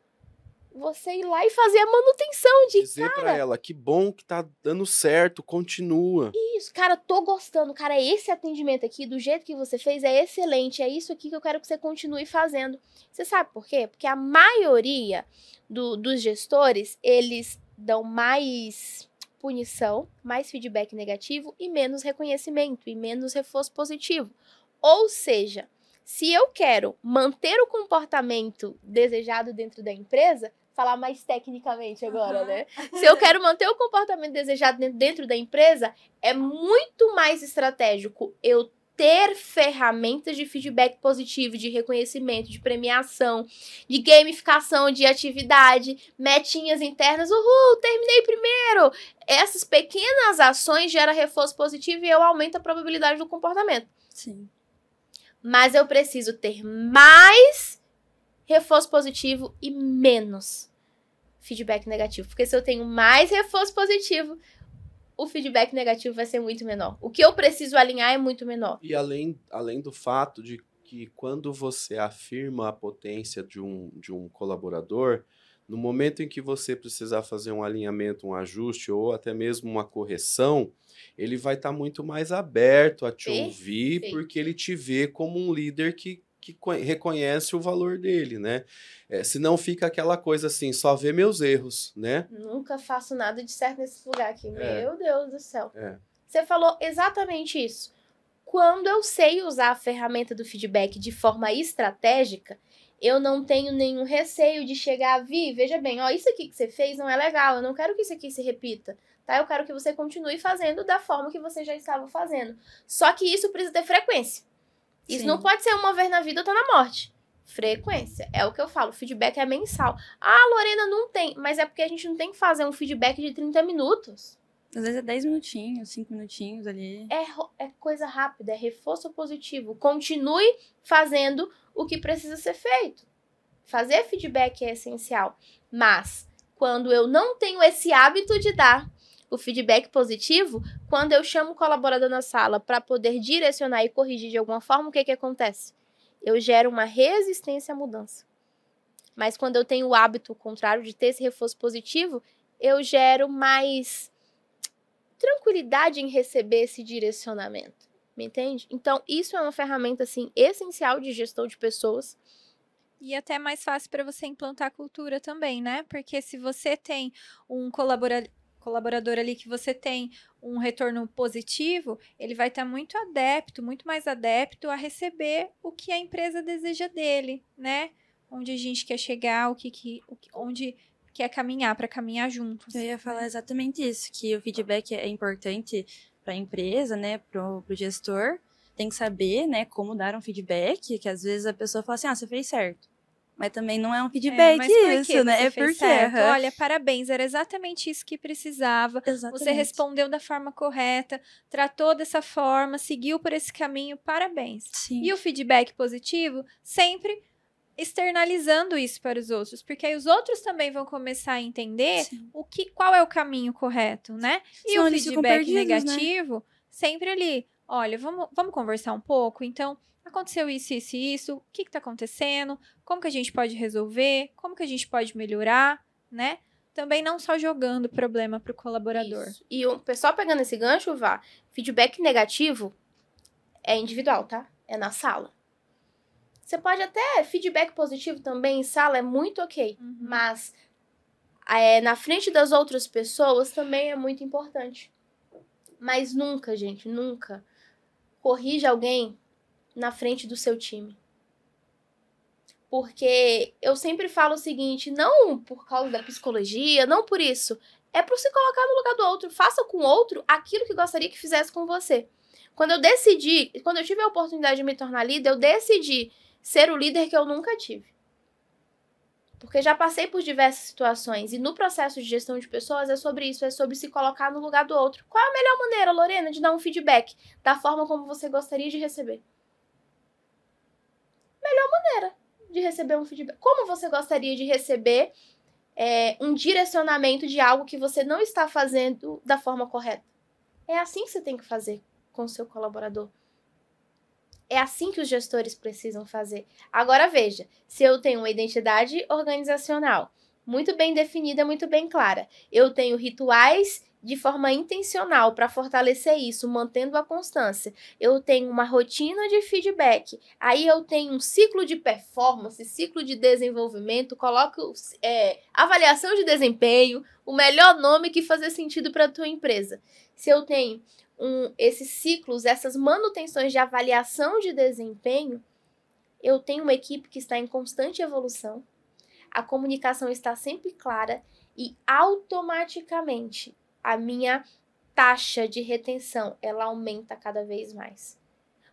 você ir lá e fazer a manutenção de, Dizer pra ela, que bom que tá dando certo, continua. isso, cara, tô gostando, cara, esse atendimento aqui, do jeito que você fez, é excelente, é isso aqui que eu quero que você continue fazendo. Você sabe por quê? Porque a maioria dos gestores, eles dão mais punição, mais feedback negativo e menos reconhecimento, e menos reforço positivo. Ou seja, se eu quero manter o comportamento desejado dentro da empresa, falar mais tecnicamente agora, né? Se eu quero manter o comportamento desejado dentro da empresa, é muito mais estratégico eu ter ferramentas de feedback positivo, de reconhecimento, de premiação, de gamificação de atividade, metinhas internas, terminei primeiro. Essas pequenas ações geram reforço positivo e eu aumento a probabilidade do comportamento. Sim. Mas eu preciso ter mais reforço positivo e menos feedback negativo. Porque se eu tenho mais reforço positivo, o feedback negativo vai ser muito menor. O que eu preciso alinhar é muito menor. E além do fato de que quando você afirma a potência de um colaborador, no momento em que você precisar fazer um alinhamento, um ajuste ou até mesmo uma correção, ele vai estar muito mais aberto a te ouvir, porque ele te vê como um líder que reconhece o valor dele, né? Senão fica aquela coisa assim, só vê meus erros, né? Nunca faço nada de certo nesse lugar aqui. Meu Deus do céu. É. Você falou exatamente isso. Quando eu sei usar a ferramenta do feedback de forma estratégica, eu não tenho nenhum receio de chegar, veja bem, ó, isso aqui que você fez não é legal, eu não quero que isso aqui se repita, tá? Eu quero que você continue fazendo da forma que você já estava fazendo. Só que isso precisa ter frequência. Isso Sim. não pode ser uma vez na vida ou tá na morte. Frequência. É o que eu falo. Feedback é mensal. Ah, Lorena, não tem. Mas é porque a gente não tem que fazer um feedback de 30 minutos. Às vezes é 10 minutinhos, 5 minutinhos ali. É coisa rápida, é reforço positivo. Continue fazendo o que precisa ser feito. Fazer feedback é essencial. Mas, quando eu não tenho esse hábito de dar o feedback positivo, quando eu chamo o colaborador na sala para poder direcionar e corrigir de alguma forma, o que acontece? Eu gero uma resistência à mudança. Mas quando eu tenho o hábito contrário de ter esse reforço positivo, eu gero mais tranquilidade em receber esse direcionamento. Me entende? Então, isso é uma ferramenta, assim, essencial de gestão de pessoas. E até mais fácil para você implantar a cultura também, né? Porque se você tem um colaborador ali que você tem um retorno positivo, ele vai estar muito mais adepto a receber o que a empresa deseja dele, né? Onde a gente quer chegar, onde quer caminhar, para caminhar juntos. Eu ia falar exatamente isso, que o feedback é importante para a empresa, né, pro gestor. Tem que saber, né, como dar um feedback, que às vezes a pessoa fala assim, você fez certo. Mas também não é um feedback mas por isso, que né? você É fez porque... certo? Olha, parabéns, era exatamente isso que precisava. Exatamente. Você respondeu da forma correta, tratou dessa forma, seguiu por esse caminho, parabéns. Sim. E o feedback positivo, sempre externalizando isso para os outros, porque aí os outros também vão começar a entender qual é o caminho correto, né? E Senão o eles ficam feedback perdidos, negativo, sempre ali, olha, vamos conversar um pouco, então, aconteceu isso, isso e isso, o que está acontecendo, como que a gente pode resolver, como que a gente pode melhorar, né? Também não só jogando problema para o colaborador. Isso. E o pessoal pegando esse gancho, feedback negativo é individual, tá? É na sala. Você pode até, feedback positivo também em sala é muito ok, mas na frente das outras pessoas também é muito importante. Mas nunca, gente, nunca corrija alguém na frente do seu time. Porque eu sempre falo o seguinte, não por causa da psicologia, não por isso. É por se colocar no lugar do outro. Faça com o outro aquilo que gostaria que fizesse com você. Quando eu tive a oportunidade de me tornar líder, eu decidi ser o líder que eu nunca tive. Porque já passei por diversas situações. E no processo de gestão de pessoas é sobre isso, é sobre se colocar no lugar do outro. Qual é a melhor maneira, Lorena, de dar um feedback da forma como você gostaria de receber? Melhor maneira de receber um feedback. Como você gostaria de receber um direcionamento de algo que você não está fazendo da forma correta? É assim que você tem que fazer com o seu colaborador. É assim que os gestores precisam fazer. Agora veja, se eu tenho uma identidade organizacional muito bem definida, muito bem clara, eu tenho rituais de forma intencional para fortalecer isso, mantendo a constância, eu tenho uma rotina de feedback, aí eu tenho um ciclo de performance, ciclo de desenvolvimento, coloco avaliação de desempenho, o melhor nome que fazer sentido para a tua empresa. Se eu tenho esses ciclos, essas manutenções de avaliação de desempenho, eu tenho uma equipe que está em constante evolução, a comunicação está sempre clara e automaticamente a minha taxa de retenção, ela aumenta cada vez mais.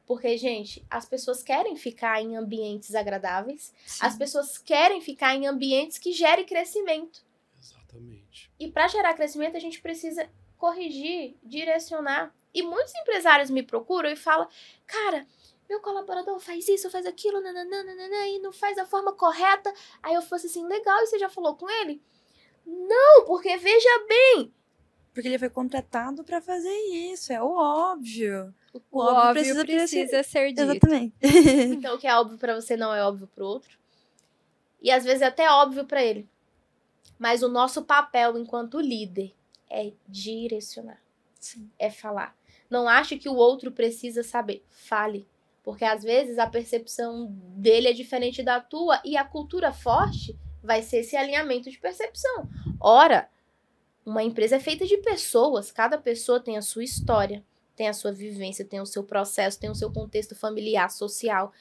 Porque, gente, as pessoas querem ficar em ambientes agradáveis, sim, as pessoas querem ficar em ambientes que gerem crescimento. Exatamente. E para gerar crescimento, a gente precisa corrigir, direcionar. E muitos empresários me procuram e falam, cara, meu colaborador faz isso, faz aquilo, nananana, e não faz da forma correta. Aí eu falo assim, legal, e você já falou com ele? Não, porque veja bem. Porque ele foi contratado para fazer isso, é o óbvio. O óbvio precisa ser dito. Exatamente. Então o que é óbvio para você não é óbvio para o outro. E às vezes é até óbvio para ele. Mas o nosso papel enquanto líder é direcionar. Sim. É falar. Não ache que o outro precisa saber. Fale. Porque às vezes a percepção dele é diferente da tua e a cultura forte vai ser esse alinhamento de percepção. Ora, uma empresa é feita de pessoas. Cada pessoa tem a sua história, tem a sua vivência, tem o seu processo, tem o seu contexto familiar, social.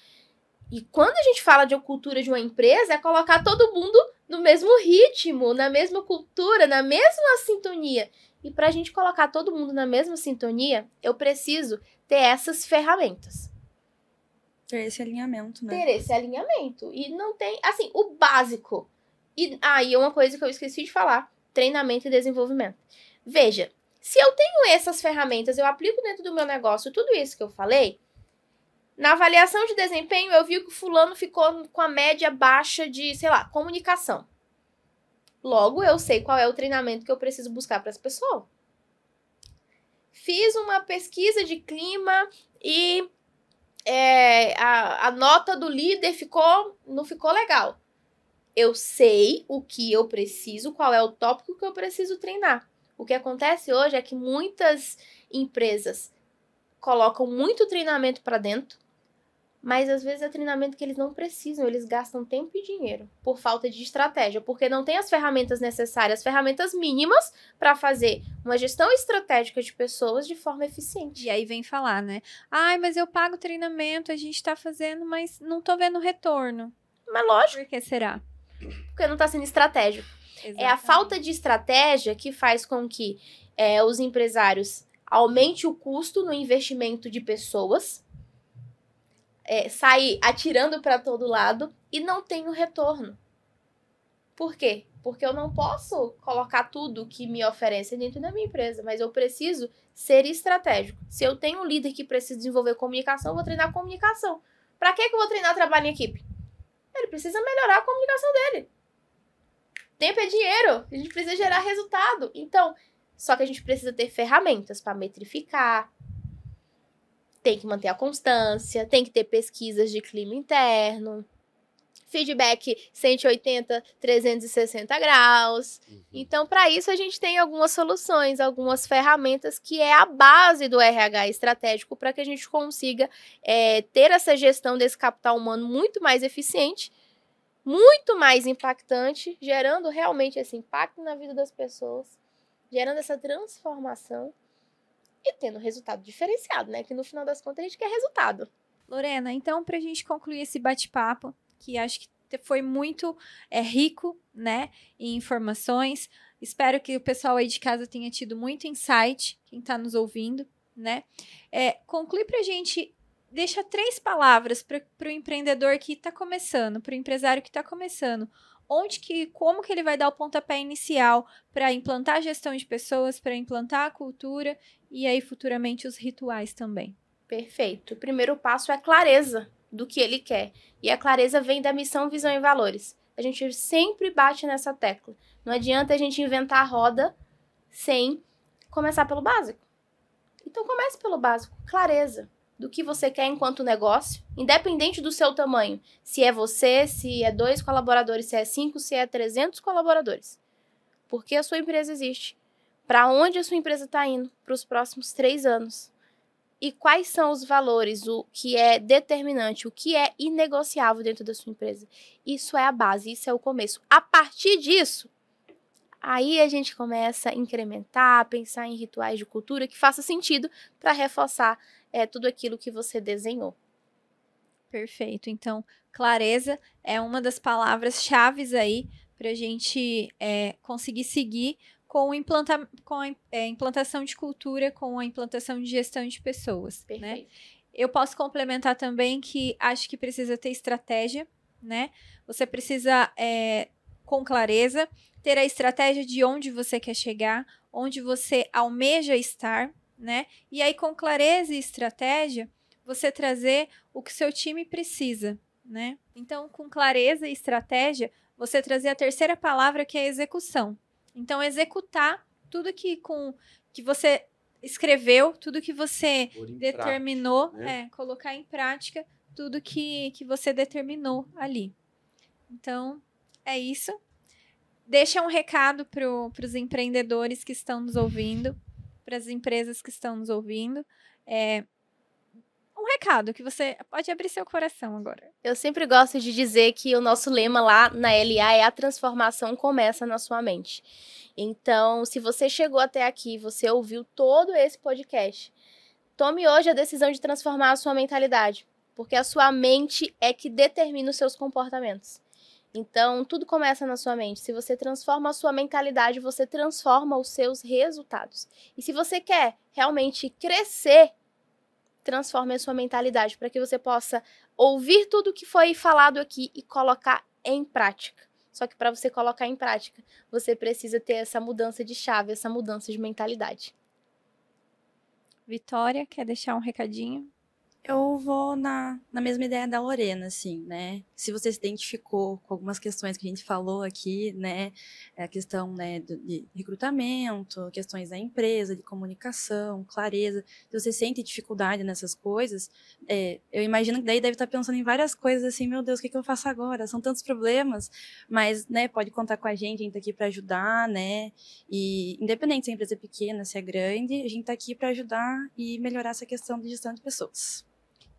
E quando a gente fala de cultura de uma empresa, é colocar todo mundo no mesmo ritmo, na mesma cultura, na mesma sintonia. E para a gente colocar todo mundo na mesma sintonia, eu preciso ter essas ferramentas. Ter esse alinhamento, né? Ter esse alinhamento. E não tem, assim, o básico. E aí, uma coisa que eu esqueci de falar, treinamento e desenvolvimento. Veja, se eu tenho essas ferramentas, eu aplico dentro do meu negócio tudo isso que eu falei, na avaliação de desempenho, eu vi que o fulano ficou com a média baixa de, sei lá, comunicação. Logo, eu sei qual é o treinamento que eu preciso buscar para essa pessoa. Fiz uma pesquisa de clima e a nota do líder não ficou legal. Eu sei o que eu preciso, qual é o tópico que eu preciso treinar. O que acontece hoje é que muitas empresas colocam muito treinamento para dentro, mas às vezes é treinamento que eles não precisam, eles gastam tempo e dinheiro por falta de estratégia, porque não tem as ferramentas necessárias, as ferramentas mínimas para fazer uma gestão estratégica de pessoas de forma eficiente. E aí vem falar, né? Ai, mas eu pago treinamento, a gente tá fazendo, mas não tô vendo retorno. Mas lógico. Por que será? Porque não tá sendo estratégico. Exatamente. É a falta de estratégia que faz com que os empresários aumentem o custo no investimento de pessoas, sair atirando para todo lado e não tem o retorno. Por quê? Porque eu não posso colocar tudo que me oferece dentro da minha empresa, mas eu preciso ser estratégico. Se eu tenho um líder que precisa desenvolver comunicação, eu vou treinar comunicação. Para que eu vou treinar trabalho em equipe? Ele precisa melhorar a comunicação dele. Tempo é dinheiro, a gente precisa gerar resultado. Então, só que a gente precisa ter ferramentas para metrificar, tem que manter a constância, tem que ter pesquisas de clima interno, feedback 180, 360 graus. Então, para isso, a gente tem algumas soluções, algumas ferramentas que é a base do RH estratégico para que a gente consiga ter essa gestão desse capital humano muito mais eficiente, muito mais impactante, gerando realmente esse impacto na vida das pessoas, gerando essa transformação e tendo resultado diferenciado, né? Que no final das contas a gente quer resultado. Lorena, então, para a gente concluir esse bate-papo, que acho que foi muito rico, né, em informações. Espero que o pessoal aí de casa tenha tido muito insight, quem está nos ouvindo, né? Conclui para a gente, deixa 3 palavras para o empreendedor que está começando, para o empresário que está começando. Como que ele vai dar o pontapé inicial para implantar a gestão de pessoas, para implantar a cultura e aí futuramente os rituais também. Perfeito. O primeiro passo é clareza do que ele quer. E a clareza vem da missão, visão e valores. A gente sempre bate nessa tecla. Não adianta a gente inventar a roda sem começar pelo básico. Então comece pelo básico. Clareza do que você quer enquanto negócio, independente do seu tamanho. Se é você, se é 2 colaboradores, se é 5, se é 300 colaboradores. Por que a sua empresa existe? Para onde a sua empresa está indo para os próximos 3 anos? E quais são os valores, o que é determinante, o que é inegociável dentro da sua empresa. Isso é a base, isso é o começo. A partir disso, aí a gente começa a incrementar, pensar em rituais de cultura que faça sentido para reforçar tudo aquilo que você desenhou. Perfeito. Então, clareza é uma das palavras-chave aí para a gente conseguir seguir com a implantação de cultura, com a implantação de gestão de pessoas, né? Eu posso complementar também que acho que precisa ter estratégia, né? Você precisa, com clareza, ter a estratégia de onde você quer chegar, onde você almeja estar, né? E aí, com clareza e estratégia, você trazer o que seu time precisa, né? Então, com clareza e estratégia, você trazer a terceira palavra, que é execução. Então, executar tudo que você escreveu, tudo que você determinou, prática, né? Colocar em prática tudo que você determinou ali. Então, é isso. Deixa um recado para os empreendedores que estão nos ouvindo, para as empresas que estão nos ouvindo. Um recado que você pode abrir seu coração agora. Eu sempre gosto de dizer que o nosso lema lá na LA é: a transformação começa na sua mente. Então, se você chegou até aqui, você ouviu todo esse podcast, tome hoje a decisão de transformar a sua mentalidade, porque a sua mente é que determina os seus comportamentos. Então, tudo começa na sua mente. Se você transforma a sua mentalidade, você transforma os seus resultados. E se você quer realmente crescer, transforme a sua mentalidade para que você possa ouvir tudo que foi falado aqui e colocar em prática. Só que para você colocar em prática, você precisa ter essa mudança de chave, essa mudança de mentalidade. Vitória, quer deixar um recadinho? Eu vou na mesma ideia da Lorena, assim, né? Se você se identificou com algumas questões que a gente falou aqui, né? A questão, né, de recrutamento, questões da empresa, de comunicação, clareza. Se você sente dificuldade nessas coisas, eu imagino que daí deve estar pensando em várias coisas, assim, meu Deus, o que eu faço agora? São tantos problemas, mas, né, pode contar com a gente tá aqui para ajudar, né? E independente se a empresa é pequena, se é grande, a gente tá aqui para ajudar e melhorar essa questão de gestão de pessoas.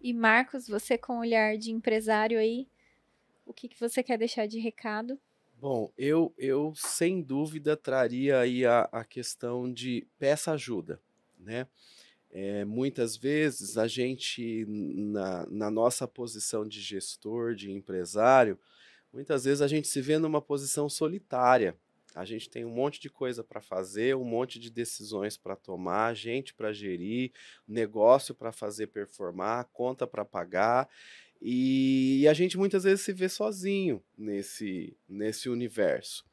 E Marcos, você com o olhar de empresário aí, o que você quer deixar de recado? Bom, eu sem dúvida traria aí a questão de peça ajuda, né? Muitas vezes a gente, na nossa posição de gestor, de empresário, muitas vezes a gente se vê numa posição solitária. A gente tem um monte de coisa para fazer, um monte de decisões para tomar, gente para gerir, negócio para fazer performar, conta para pagar. E a gente muitas vezes se vê sozinho nesse universo.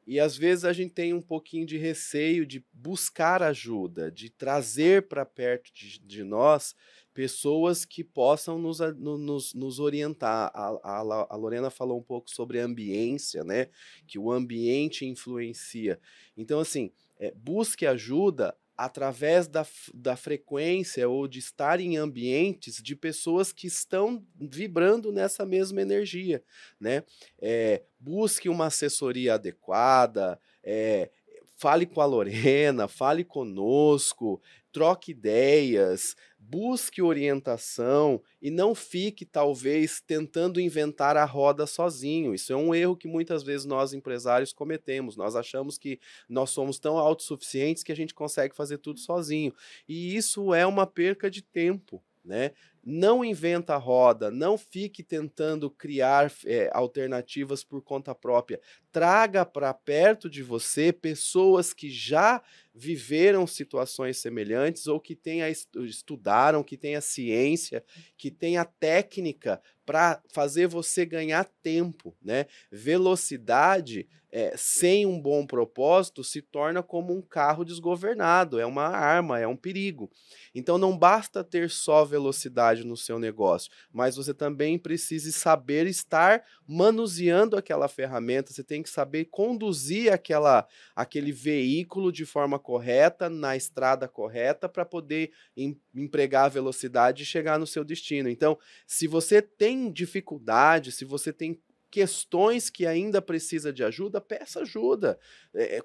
E às vezes a gente tem um pouquinho de receio de buscar ajuda, de trazer para perto de nós pessoas que possam nos orientar. A Lorena falou um pouco sobre a ambiência, né? Que o ambiente influencia. Então, assim, busque ajuda através da frequência ou de estar em ambientes de pessoas que estão vibrando nessa mesma energia, né? Busque uma assessoria adequada, fale com a Lorena, fale conosco, troque ideias, busque orientação e não fique, talvez, tentando inventar a roda sozinho. Isso é um erro que muitas vezes nós empresários cometemos. Nós achamos que nós somos tão autossuficientes que a gente consegue fazer tudo sozinho. E isso é uma perca de tempo, né? não inventa a roda, não fique tentando criar alternativas por conta própria. Traga para perto de você pessoas que já viveram situações semelhantes ou que estudaram, que tenha ciência, que tenha técnica para fazer você ganhar tempo, né? Velocidade sem um bom propósito se torna como um carro desgovernado, é uma arma, é um perigo. Então não basta ter só velocidade no seu negócio, mas você também precisa saber estar manuseando aquela ferramenta, você tem que saber conduzir aquele veículo de forma correta, na estrada correta, para poder empregar a velocidade e chegar no seu destino. Então, se você tem dificuldade, se você tem questões que ainda precisa de ajuda, peça ajuda.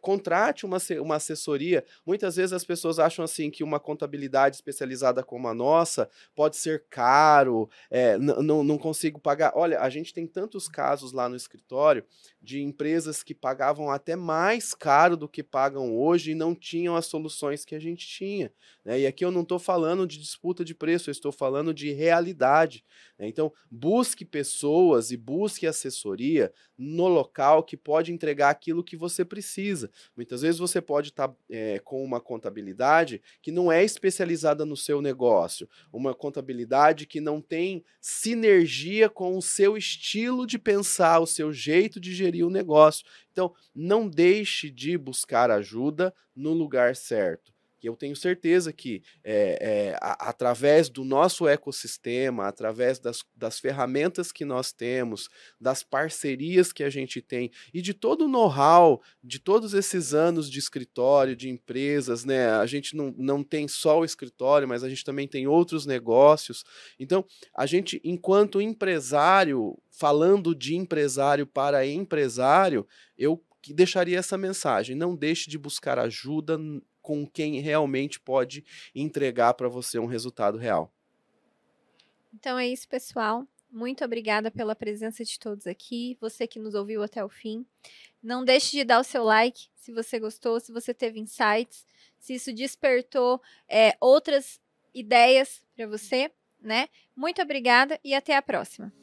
Contrate uma assessoria. Muitas vezes as pessoas acham assim que uma contabilidade especializada como a nossa pode ser caro, não consigo pagar. Olha, a gente tem tantos casos lá no escritório de empresas que pagavam até mais caro do que pagam hoje e não tinham as soluções que a gente tinha, né? E aqui eu não estou falando de disputa de preço, eu estou falando de realidade, né? Então, busque pessoas e busque assessoria no local que pode entregar aquilo que você precisa. Muitas vezes você pode estar com uma contabilidade que não é especializada no seu negócio, uma contabilidade que não tem sinergia com o seu estilo de pensar, o seu jeito de gerir o negócio. Então, não deixe de buscar ajuda no lugar certo. Que eu tenho certeza que, através do nosso ecossistema, através das ferramentas que nós temos, das parcerias que a gente tem e de todo o know-how, de todos esses anos de escritório, de empresas, né? A gente não tem só o escritório, mas a gente também tem outros negócios. Então, a gente, enquanto empresário, falando de empresário para empresário, eu deixaria essa mensagem: não deixe de buscar ajuda com quem realmente pode entregar para você um resultado real. Então é isso, pessoal. Muito obrigada pela presença de todos aqui, você que nos ouviu até o fim. Não deixe de dar o seu like se você gostou, se você teve insights, se isso despertou outras ideias para você, né? Muito obrigada e até a próxima.